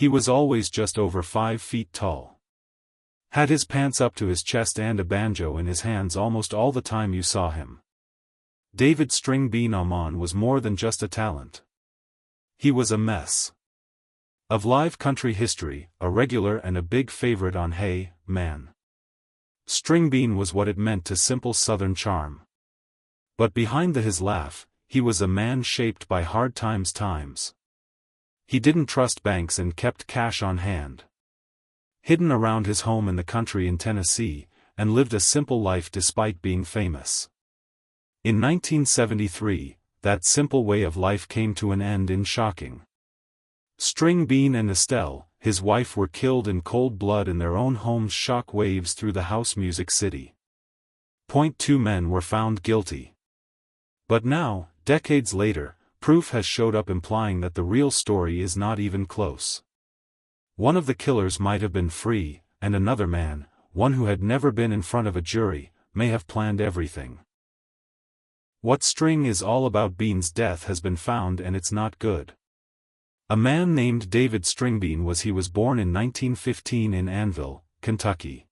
He was always just over 5 feet tall. Had his pants up to his chest and a banjo in his hands almost all the time you saw him. David Stringbean Amon was more than just a talent. He was a mess of live country history, a regular and a big favorite on Hey, Man. Stringbean was what it meant to simple Southern charm. But behind his laugh, he was a man shaped by hard times. He didn't trust banks and kept cash on hand. Hidden around his home in the country in Tennessee, and lived a simple life despite being famous. In 1973, that simple way of life came to an end in shocking. Stringbean and Estelle, his wife, were killed in cold blood in their own homes. Shock waves through the house music city. 2 men were found guilty. But now, decades later, proof has showed up implying that the real story is not even close. One of the killers might have been free, and another man, one who had never been in front of a jury, may have planned everything. What String is all about. Bean's death has been found and it's not good. A man named David Stringbean was born in 1915 in Annville, Kentucky.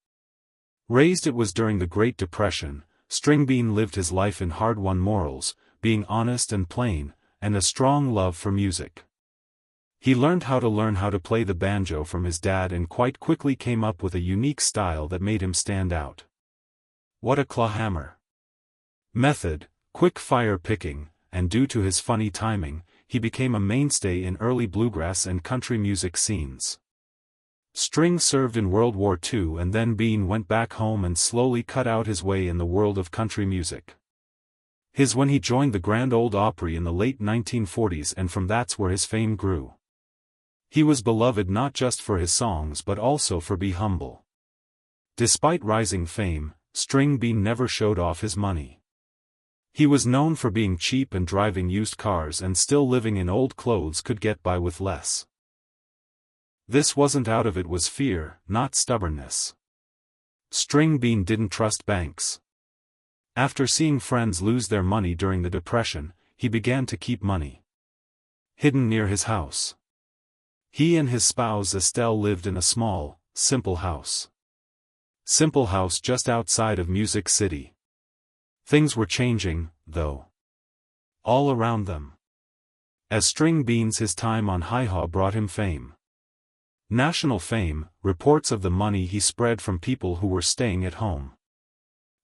Raised it was during the Great Depression, Stringbean lived his life in hard-won morals, being honest and plain, and a strong love for music. He learned how to play the banjo from his dad and quite quickly came up with a unique style that made him stand out. What a clawhammer method, quick fire picking, and due to his funny timing, he became a mainstay in early bluegrass and country music scenes. String served in World War II and then Bean went back home and slowly cut out his way in the world of country music. When he joined the Grand Ole Opry in the late 1940s, and from that's where his fame grew. He was beloved not just for his songs but also for being humble. Despite rising fame, Stringbean never showed off his money. He was known for being cheap and driving used cars, and still living in old clothes could get by with less. This wasn't out of it was fear, not stubbornness. Stringbean didn't trust banks. After seeing friends lose their money during the Depression, he began to keep money hidden near his house. He and his spouse Estelle lived in a small, simple house just outside of Music City. Things were changing, though, all around them. As Stringbean's his time on Hi-Ha brought him fame. National fame, reports of the money he spread from people who were staying at home.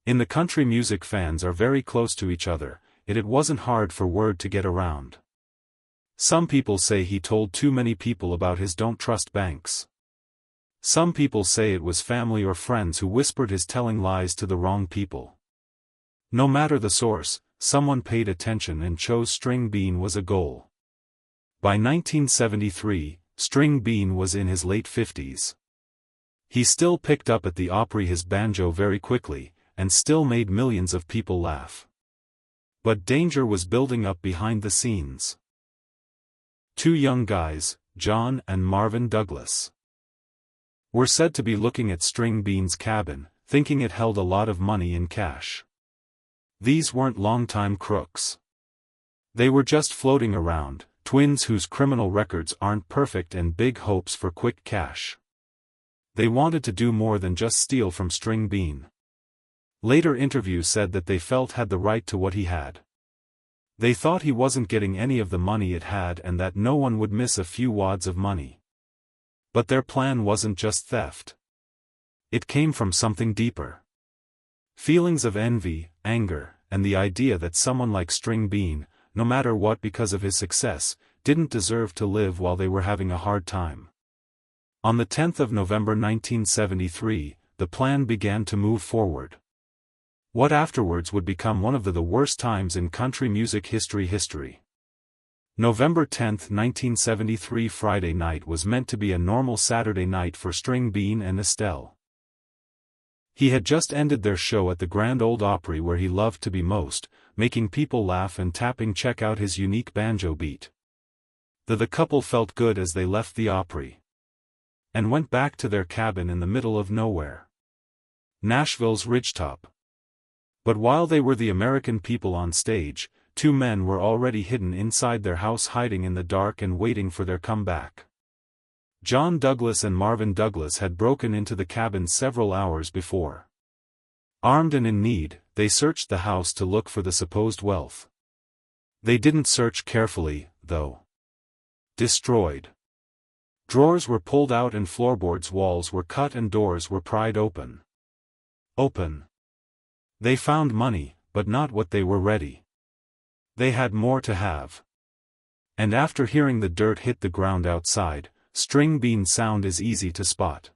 In the country music, fans are very close to each other, it wasn't hard for word to get around. Some people say he told too many people about his don't trust banks. Some people say it was family or friends who whispered his telling lies to the wrong people. No matter the source, someone paid attention and chose Stringbean was a goal. By 1973, Stringbean was in his late 50s. He still picked up at the Opry his banjo very quickly, and still made millions of people laugh. But danger was building up behind the scenes. 2 young guys, John and Marvin Douglas, were said to be looking at Stringbean's cabin, thinking it held a lot of money in cash. These weren't longtime crooks. They were just floating around, twins whose criminal records aren't perfect and big hopes for quick cash. They wanted to do more than just steal from Stringbean. Later interviews said that they felt had the right to what he had. They thought he wasn't getting any of the money it had and that no one would miss a few wads of money. But their plan wasn't just theft. It came from something deeper. Feelings of envy, anger, and the idea that someone like Stringbean, no matter what because of his success, didn't deserve to live while they were having a hard time. On the 10th of November 1973, the plan began to move forward. What afterwards would become one of the worst times in country music history. November 10, 1973 Friday night was meant to be a normal Saturday night for Stringbean and Estelle. He had just ended their show at the Grand Ole Opry where he loved to be most, making people laugh and tapping check out his unique banjo beat. The couple felt good as they left the Opry and went back to their cabin in the middle of nowhere, Nashville's ridgetop. But while they were the American people on stage, 2 men were already hidden inside their house, hiding in the dark and waiting for their comeback. John Douglas and Marvin Douglas had broken into the cabin several hours before. Armed and in need, they searched the house to look for the supposed wealth. They didn't search carefully, though. Destroyed. Drawers were pulled out and floorboards' walls were cut and doors were pried open. Open. They found money, but not what they were ready. They had more to have. And after hearing the dirt hit the ground outside, Stringbean sound is easy to spot.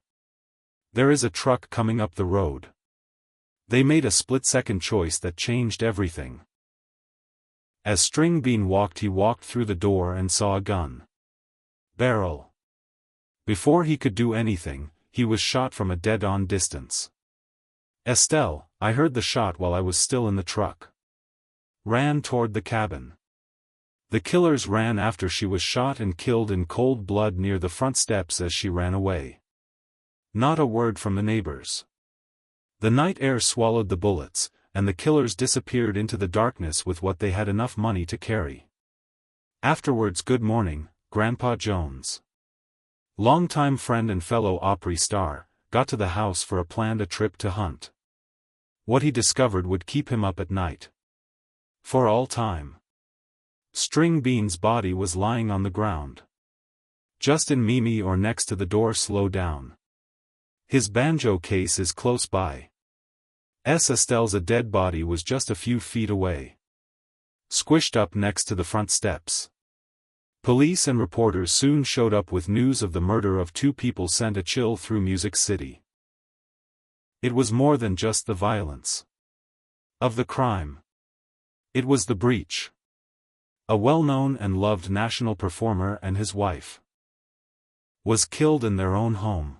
There is a truck coming up the road. They made a split-second choice that changed everything. As Stringbean walked, he walked through the door and saw a gun barrel. Before he could do anything, he was shot from a dead-on distance. Estelle, I heard the shot while I was still in the truck. Ran toward the cabin. The killers ran after she was shot and killed in cold blood near the front steps as she ran away. Not a word from the neighbors. The night air swallowed the bullets, and the killers disappeared into the darkness with what they had enough money to carry. Afterwards, good morning, Grandpa Jones. Longtime friend and fellow Opry star, got to the house for a planned trip to hunt. What he discovered would keep him up at night. For all time. Stringbean's body was lying on the ground. Just in Mimi or next to the door. Slow down. His banjo case is close by. Estelle's a dead body was just a few feet away. Squished up next to the front steps. Police and reporters soon showed up with news of the murder of two people sent a chill through Music City. It was more than just the violence of the crime. It was the breach. A well-known and loved national performer and his wife was killed in their own home.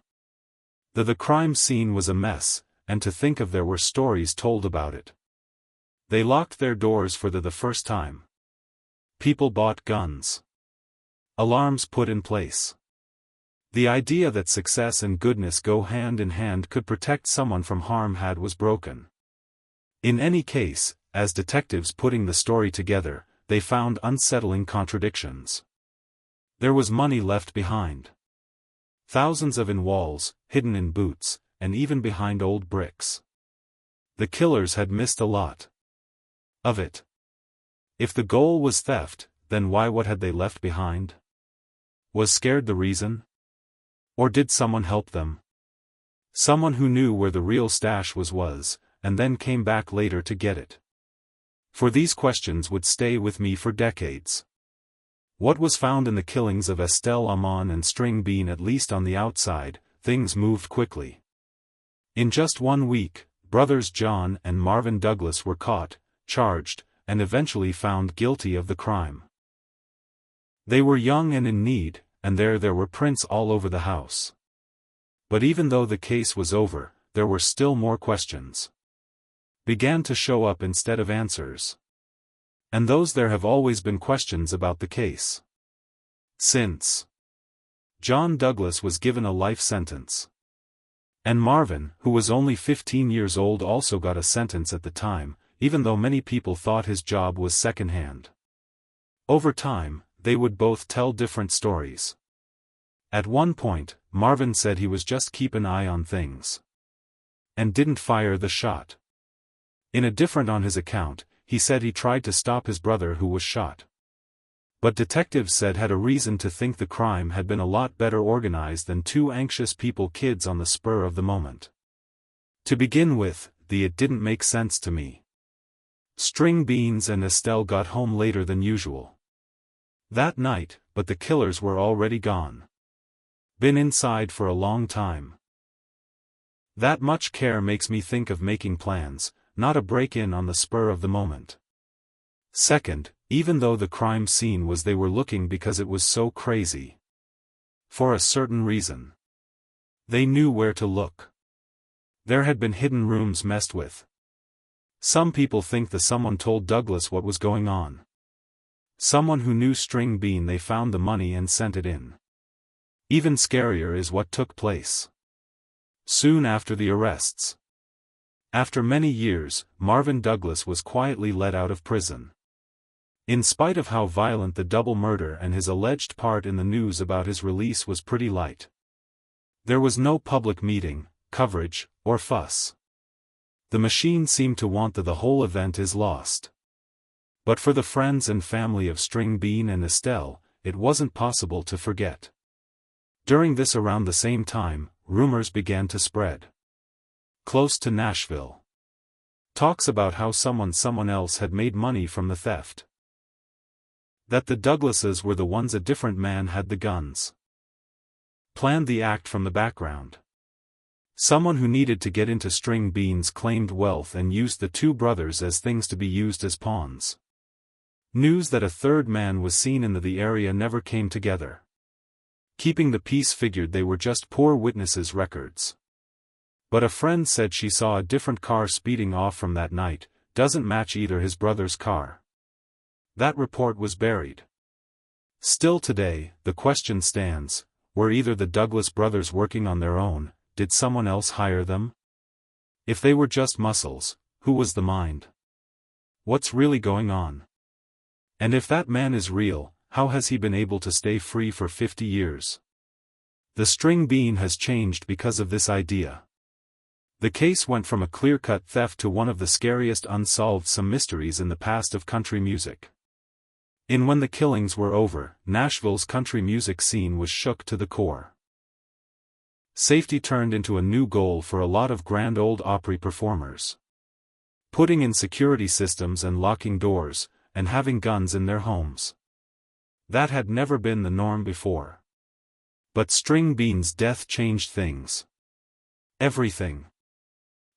The crime scene was a mess, and to think of there were stories told about it. They locked their doors for the first time. People bought guns. Alarms put in place. The idea that success and goodness go hand in hand could protect someone from harm was broken. In any case, as detectives putting the story together, they found unsettling contradictions. There was money left behind. Thousands in walls, hidden in boots, and even behind old bricks. The killers had missed a lot of it. If the goal was theft, then what had they left behind? Was scared the reason? Or did someone help them? Someone who knew where the real stash was, and then came back later to get it. For these questions would stay with me for decades. What was found in the killings of Estelle Amon and Stringbean? At least on the outside, things moved quickly. In just 1 week, brothers John and Marvin Douglas were caught, charged, and eventually found guilty of the crime. They were young and in need, and there were prints all over the house. But even though the case was over, there were still more questions. Began to show up instead of answers. And there have always been questions about the case. Since John Douglas was given a life sentence. And Marvin, who was only 15 years old, also got a sentence at the time, even though many people thought his job was secondhand. Over time, they would both tell different stories. At one point, Marvin said he was just keep an eye on things. And didn't fire the shot. In a different on his account, he said he tried to stop his brother who was shot. But detectives said had a reason to think the crime had been a lot better organized than two anxious kids on the spur of the moment. To begin with, it didn't make sense to me. Stringbean and Estelle got home later than usual that night, but the killers were already gone. Been inside for a long time. That much care makes me think of making plans, not a break-in on the spur of the moment. Second, even though the crime scene was, they were looking because it was so crazy. For a certain reason. They knew where to look. There had been hidden rooms messed with. Some people think someone told Douglas what was going on. Someone who knew Stringbean. They found the money and sent it in. Even scarier is what took place soon after the arrests. After many years, Marvin Douglas was quietly let out of prison. In spite of how violent the double murder and his alleged part in the news about his release was pretty light. There was no public meeting, coverage, or fuss. The machine seemed to want the whole event is lost. But for the friends and family of Stringbean and Estelle, it wasn't possible to forget. During this around the same time, rumors began to spread. Close to Nashville. Talks about how someone else had made money from the theft. That the Douglases were the ones a different man had the guns. Planned the act from the background. Someone who needed to get into Stringbean's claimed wealth and used the two brothers as things to be used as pawns. News that a third man was seen in the area never came together. Keeping the peace figured they were just poor witnesses' records. But a friend said she saw a different car speeding off from that night, doesn't match either his brother's car. That report was buried. Still today, the question stands, were either the Douglas brothers working on their own? Did someone else hire them? If they were just muscles, who was the mind? What's really going on? And if that man is real, how has he been able to stay free for 50 years? The Stringbean has changed because of this idea. The case went from a clear-cut theft to one of the scariest unsolved some mysteries in the past of country music. When the killings were over, Nashville's country music scene was shook to the core. Safety turned into a new goal for a lot of Grand Ole Opry performers. Putting in security systems and locking doors, and having guns in their homes. That had never been the norm before. But Stringbean's death changed things. Everything.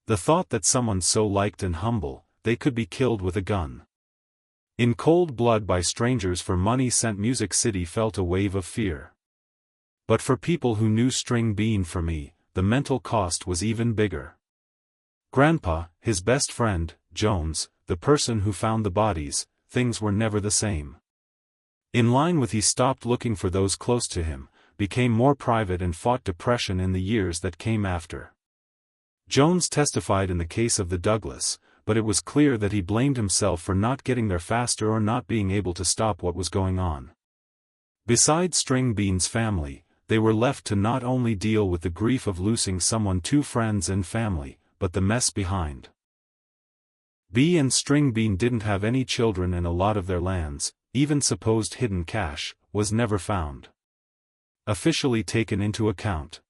The thought that someone so liked and humble, they could be killed with a gun. In cold blood by strangers for money sent Music City felt a wave of fear. But for people who knew Stringbean for me, the mental cost was even bigger. Grandpa, his best friend, Jones, the person who found the bodies, things were never the same. In line with he stopped looking for those close to him, became more private and fought depression in the years that came after. Jones testified in the case of the Douglas, but it was clear that he blamed himself for not getting there faster or not being able to stop what was going on. Besides Stringbean's family, they were left to not only deal with the grief of losing someone, two friends and family, but the mess behind. B and Stringbean didn't have any children and a lot of their lands, even supposed hidden cash, was never found. Officially taken into account.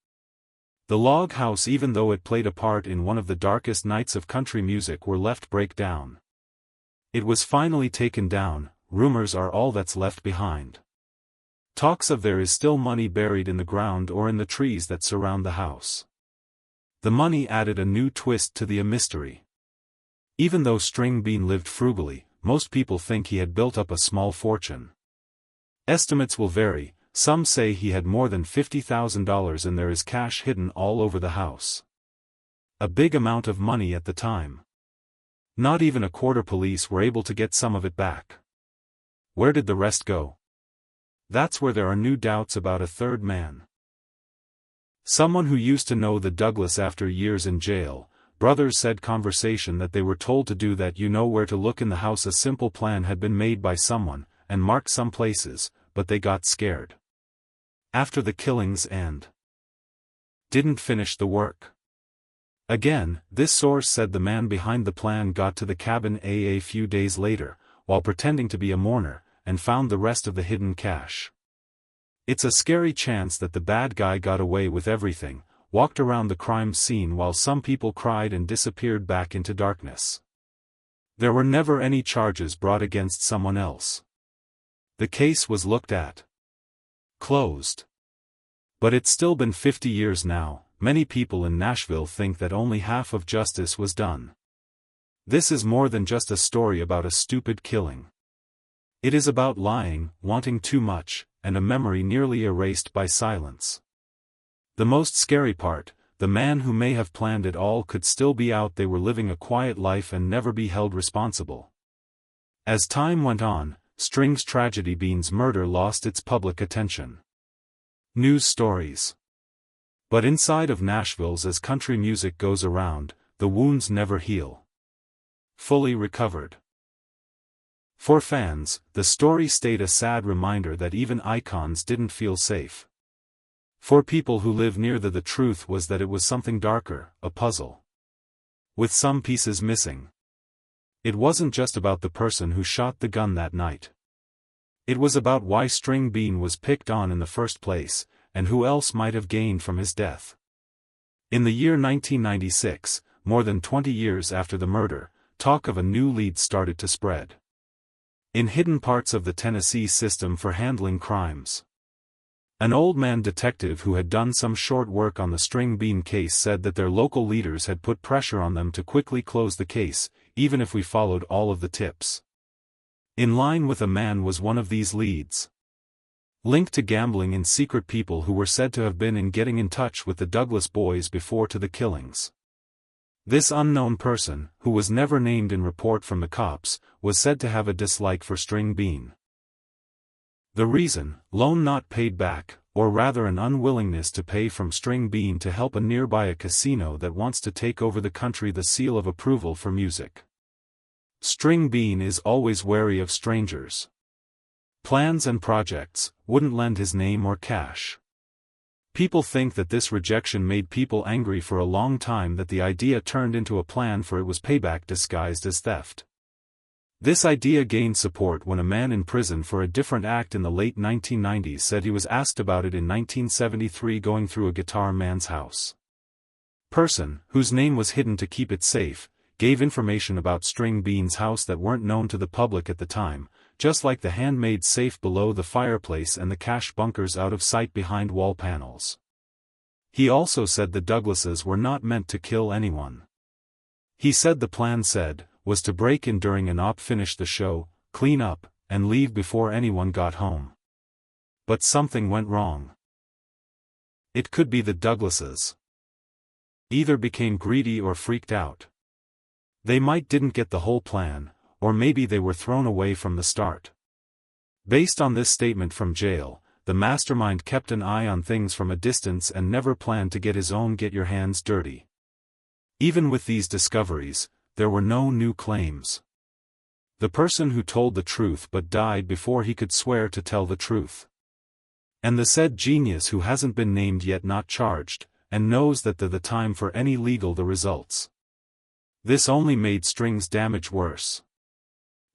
The log house, even though it played a part in one of the darkest nights of country music, were left break down. It was finally taken down, rumors are all that's left behind. Talks of there is still money buried in the ground or in the trees that surround the house. The money added a new twist to the mystery. Even though Stringbean lived frugally, most people think he had built up a small fortune. Estimates will vary, some say he had more than $50,000 and there is cash hidden all over the house. A big amount of money at the time. Not even a quarter police were able to get some of it back. Where did the rest go? That's where there are new doubts about a third man. Someone who used to know the Douglas after years in jail, brothers said conversation that they were told to do that, you know where to look in the house. A simple plan had been made by someone, and marked some places, but they got scared. After the killings and didn't finish the work. Again, this source said the man behind the plan got to the cabin a few days later, while pretending to be a mourner, and found the rest of the hidden cash. It's a scary chance that the bad guy got away with everything, walked around the crime scene while some people cried and disappeared back into darkness. There were never any charges brought against someone else. The case was looked at. Closed. But it's still been 50 years now. Many people in Nashville think that only half of justice was done. This is more than just a story about a stupid killing. It is about lying, wanting too much, and a memory nearly erased by silence. The most scary part, the man who may have planned it all could still be out there living a quiet life and never be held responsible. As time went on, Stringbean's murder lost its public attention. News stories. But inside of Nashville's, as country music goes around, the wounds never heal. Fully recovered. For fans, the story stayed a sad reminder that even icons didn't feel safe. For people who live near the truth was that it was something darker, a puzzle, with some pieces missing. It wasn't just about the person who shot the gun that night. It was about why Stringbean was picked on in the first place, and who else might have gained from his death. In the year 1996, more than 20 years after the murder, talk of a new lead started to spread in hidden parts of the Tennessee system for handling crimes. An old man detective who had done some short work on the Stringbean case said that their local leaders had put pressure on them to quickly close the case, even if we followed all of the tips. In line with a man was one of these leads, linked to gambling in secret, people who were said to have been getting in touch with the Douglas boys before to the killings. This unknown person, who was never named in report from the cops, was said to have a dislike for Stringbean. The reason, loan not paid back, or rather an unwillingness to pay from Stringbean to help a nearby casino that wants to take over the country, the seal of approval for music. Stringbean is always wary of strangers. Plans and projects, wouldn't lend his name or cash. People think that this rejection made people angry for a long time, that the idea turned into a plan, for it was payback disguised as theft. This idea gained support when a man in prison for a different act in the late 1990s said he was asked about it in 1973 going through a guitar man's house. Person, whose name was hidden to keep it safe, gave information about Stringbean's house that weren't known to the public at the time, just like the handmade safe below the fireplace and the cash bunkers out of sight behind wall panels. He also said the Douglases were not meant to kill anyone. He said the plan was to break in during an op, finish the show, clean up, and leave before anyone got home. But something went wrong. It could be the Douglases either became greedy or freaked out. They might didn't get the whole plan, or maybe they were thrown away from the start. Based on this statement from jail, the mastermind kept an eye on things from a distance and never planned to get his own get your hands dirty. Even with these discoveries, there were no new claims. The person who told the truth but died before he could swear to tell the truth. And the said genius who hasn't been named yet, not charged, and knows that the time for any legal the results. This only made String's damage worse.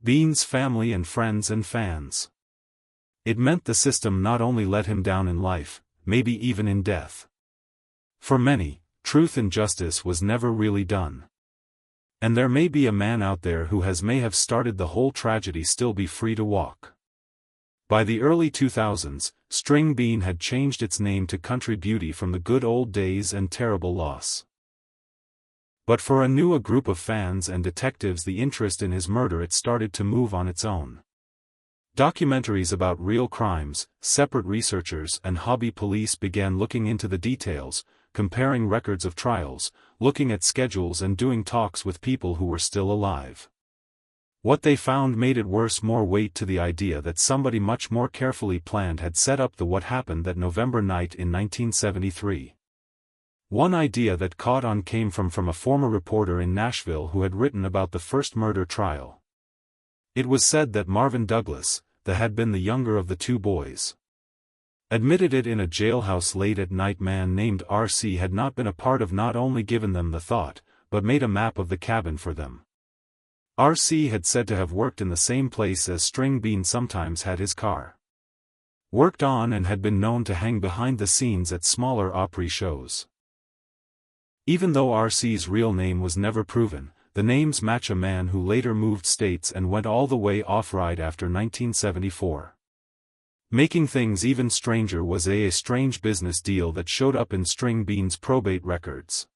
Bean's family and friends and fans. It meant the system not only let him down in life, maybe even in death. For many, truth and justice was never really done. And there may be a man out there who may have started the whole tragedy still be free to walk. By the early 2000s, Stringbean had changed its name to Country Beauty from the good old days and terrible loss. But for a group of fans and detectives, the interest in his murder, it started to move on its own. Documentaries about real crimes, separate researchers and hobby police began looking into the details, comparing records of trials, looking at schedules and doing talks with people who were still alive. What they found made it worse, more weight to the idea that somebody much more carefully planned had set up what happened that November night in 1973. One idea that caught on came from a former reporter in Nashville who had written about the first murder trial. It was said that Marvin Douglas, that had been the younger of the two boys, admitted it in a jailhouse late at night. Man named R.C. had not been a part of, not only given them the thought, but made a map of the cabin for them. R.C. had said to have worked in the same place as Stringbean sometimes had his car worked on, and had been known to hang behind the scenes at smaller Opry shows. Even though R.C.'s real name was never proven, the names match a man who later moved states and went all the way off-ride after 1974. Making things even stranger was a strange business deal that showed up in Stringbean's probate records.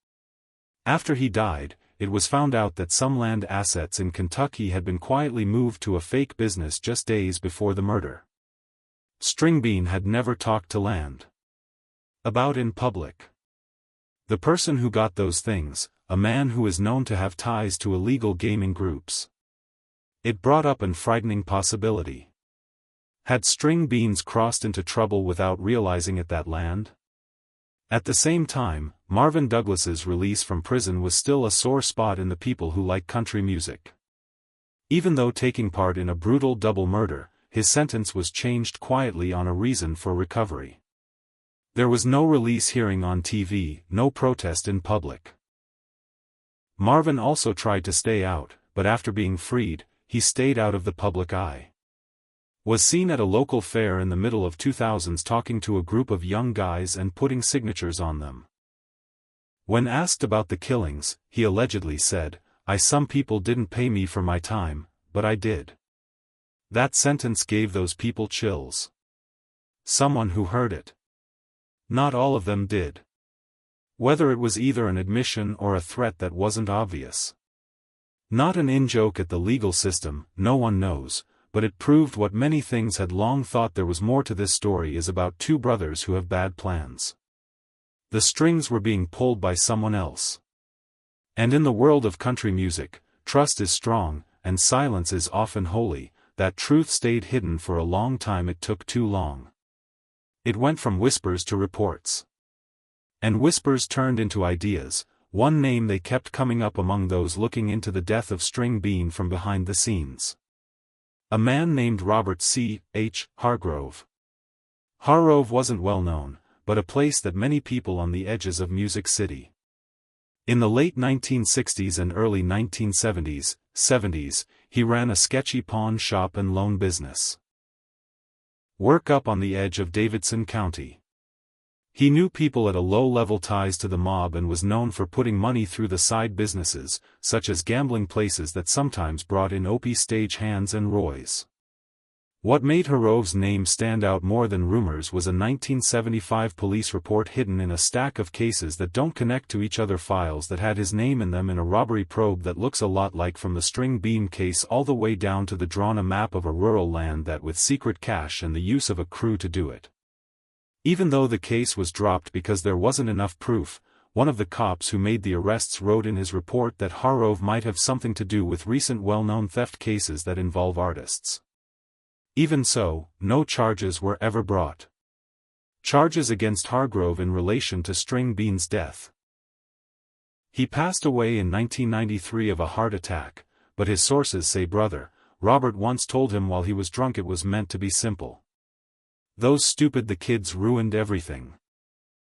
After he died, it was found out that some land assets in Kentucky had been quietly moved to a fake business just days before the murder. Stringbean had never talked to land about in public. The person who got those things, a man who is known to have ties to illegal gaming groups. It brought up an frightening possibility. Had Stringbeans crossed into trouble without realizing it, that land? At the same time, Marvin Douglas's release from prison was still a sore spot in the people who like country music. Even though taking part in a brutal double murder, his sentence was changed quietly on a reason for recovery. There was no release hearing on TV, no protest in public. Marvin also tried to stay out, but after being freed, he stayed out of the public eye. Was seen at a local fair in the middle of 2000s talking to a group of young guys and putting signatures on them. When asked about the killings, he allegedly said, "Some people didn't pay me for my time, but I did." That sentence gave those people chills. Someone who heard it. Not all of them did. Whether it was either an admission or a threat that wasn't obvious. Not an in-joke at the legal system, no one knows, but it proved what many things had long thought. There was more to this story is about two brothers who have bad plans. The strings were being pulled by someone else. And in the world of country music, trust is strong, and silence is often holy. That truth stayed hidden for a long time. It took too long. It went from whispers to reports. And whispers turned into ideas. One name they kept coming up among those looking into the death of Stringbean from behind the scenes. A man named Robert C. H. Hargrove. Hargrove wasn't well known, but a place that many people on the edges of Music City. In the late 1960s and early 1970s, he ran a sketchy pawn shop and loan business. Work up on the edge of Davidson County. He knew people at a low-level ties to the mob and was known for putting money through the side businesses, such as gambling places that sometimes brought in Opie stage hands and Roys. What made Hargrove's name stand out more than rumors was a 1975 police report hidden in a stack of cases that don't connect to each other, files that had his name in them, in a robbery probe that looks a lot like from the Stringbean case all the way down to the drawn a map of a rural land that with secret cash and the use of a crew to do it. Even though the case was dropped because there wasn't enough proof, one of the cops who made the arrests wrote in his report that Hargrove might have something to do with recent well-known theft cases that involve artists. Even so, no charges were ever brought. Charges against Hargrove in relation to Stringbean's death. He passed away in 1993 of a heart attack, but his sources say brother Robert once told him while he was drunk it was meant to be simple. Those stupid the kids ruined everything.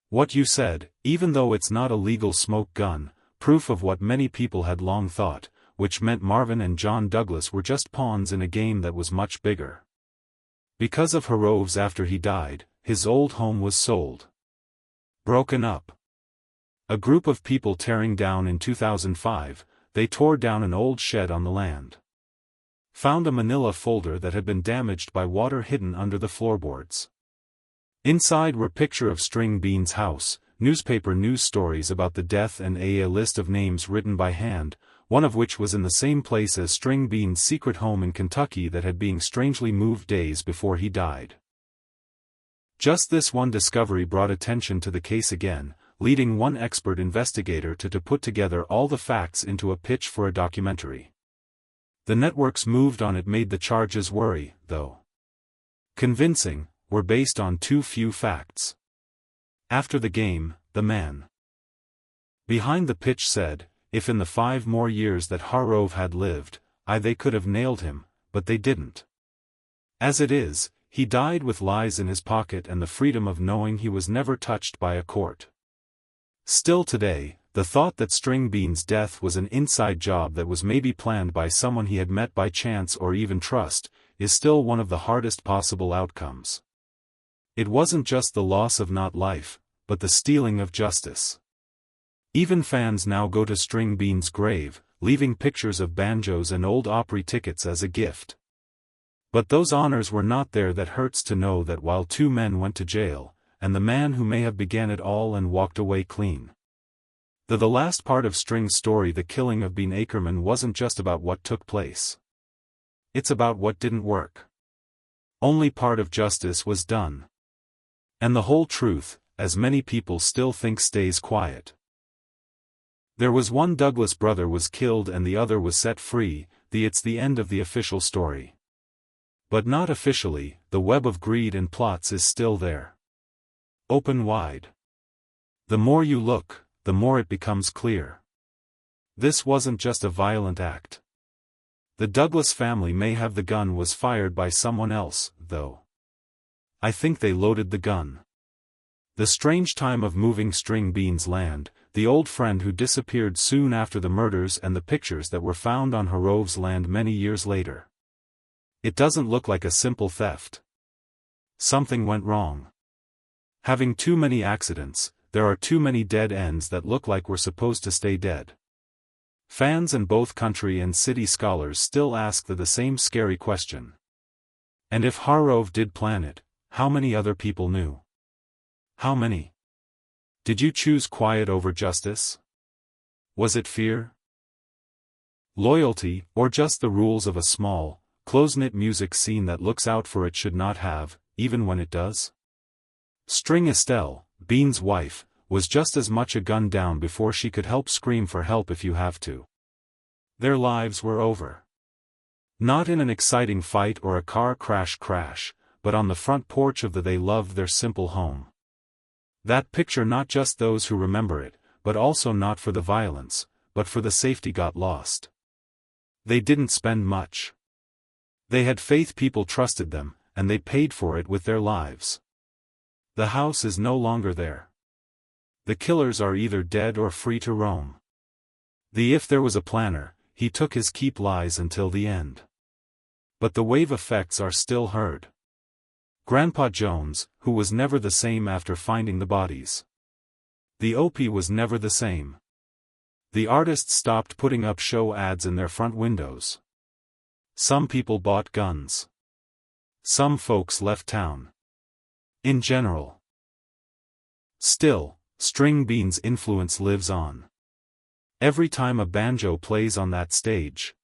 What you said, even though it's not a legal smoke gun, proof of what many people had long thought, which meant Marvin and John Douglas were just pawns in a game that was much bigger. Because of Hargrove's, after he died, his old home was sold. Broken up. A group of people tearing down in 2005, they tore down an old shed on the land. Found a manila folder that had been damaged by water hidden under the floorboards. Inside were pictures of Stringbean's house, newspaper news stories about the death, and a list of names written by hand, one of which was in the same place as Stringbean's secret home in Kentucky that had been strangely moved days before he died. Just this one discovery brought attention to the case again, leading one expert investigator to put together all the facts into a pitch for a documentary. The networks moved on it. Made the charges worry, though convincing, were based on too few facts. After the game, the man behind the pitch said, if in the 5 more years that Hargrove had lived, they could have nailed him, but they didn't. As it is, he died with lies in his pocket and the freedom of knowing he was never touched by a court. Still today, the thought that Stringbean's death was an inside job that was maybe planned by someone he had met by chance or even trust, is still one of the hardest possible outcomes. It wasn't just the loss of not life, but the stealing of justice. Even fans now go to Stringbean's grave, leaving pictures of banjos and old Opry tickets as a gift. But those honors were not there. That hurts to know that while 2 men went to jail, and the man who may have began it all and walked away clean. The last part of String's story, the killing of Bean Ackerman, wasn't just about what took place. It's about what didn't work. Only part of justice was done. And the whole truth, as many people still think, stays quiet. There was one Douglas brother was killed and the other was set free. It's the end of the official story. But not officially, the web of greed and plots is still there. Open wide. The more you look, the more it becomes clear. This wasn't just a violent act. The Douglas family may have the gun was fired by someone else, though. I think they loaded the gun. The strange time of moving Stringbean's land, the old friend who disappeared soon after the murders and the pictures that were found on Harov's land many years later. It doesn't look like a simple theft. Something went wrong. Having too many accidents, there are too many dead ends that look like we're supposed to stay dead. Fans and both country and city scholars still ask the same scary question. And if Harov did plan it, how many other people knew? How many? Did you choose quiet over justice? Was it fear? Loyalty, or just the rules of a small, close-knit music scene that looks out for it should not have, even when it does? String Estelle, Bean's wife, was just as much a gun down before she could scream for help if you have to. Their lives were over. Not in an exciting fight or a car crash, but on the front porch of the they loved their simple home. That picture not just those who remember it, but also not for the violence, but for the safety got lost. They didn't spend much. They had faith, people trusted them, and they paid for it with their lives. The house is no longer there. The killers are either dead or free to roam. If there was a planner, he took his keep lies until the end. But the wave effects are still heard. Grandpa Jones, who was never the same after finding the bodies. The OP was never the same. The artists stopped putting up show ads in their front windows. Some people bought guns. Some folks left town. In general. Still, Stringbean's influence lives on. Every time a banjo plays on that stage,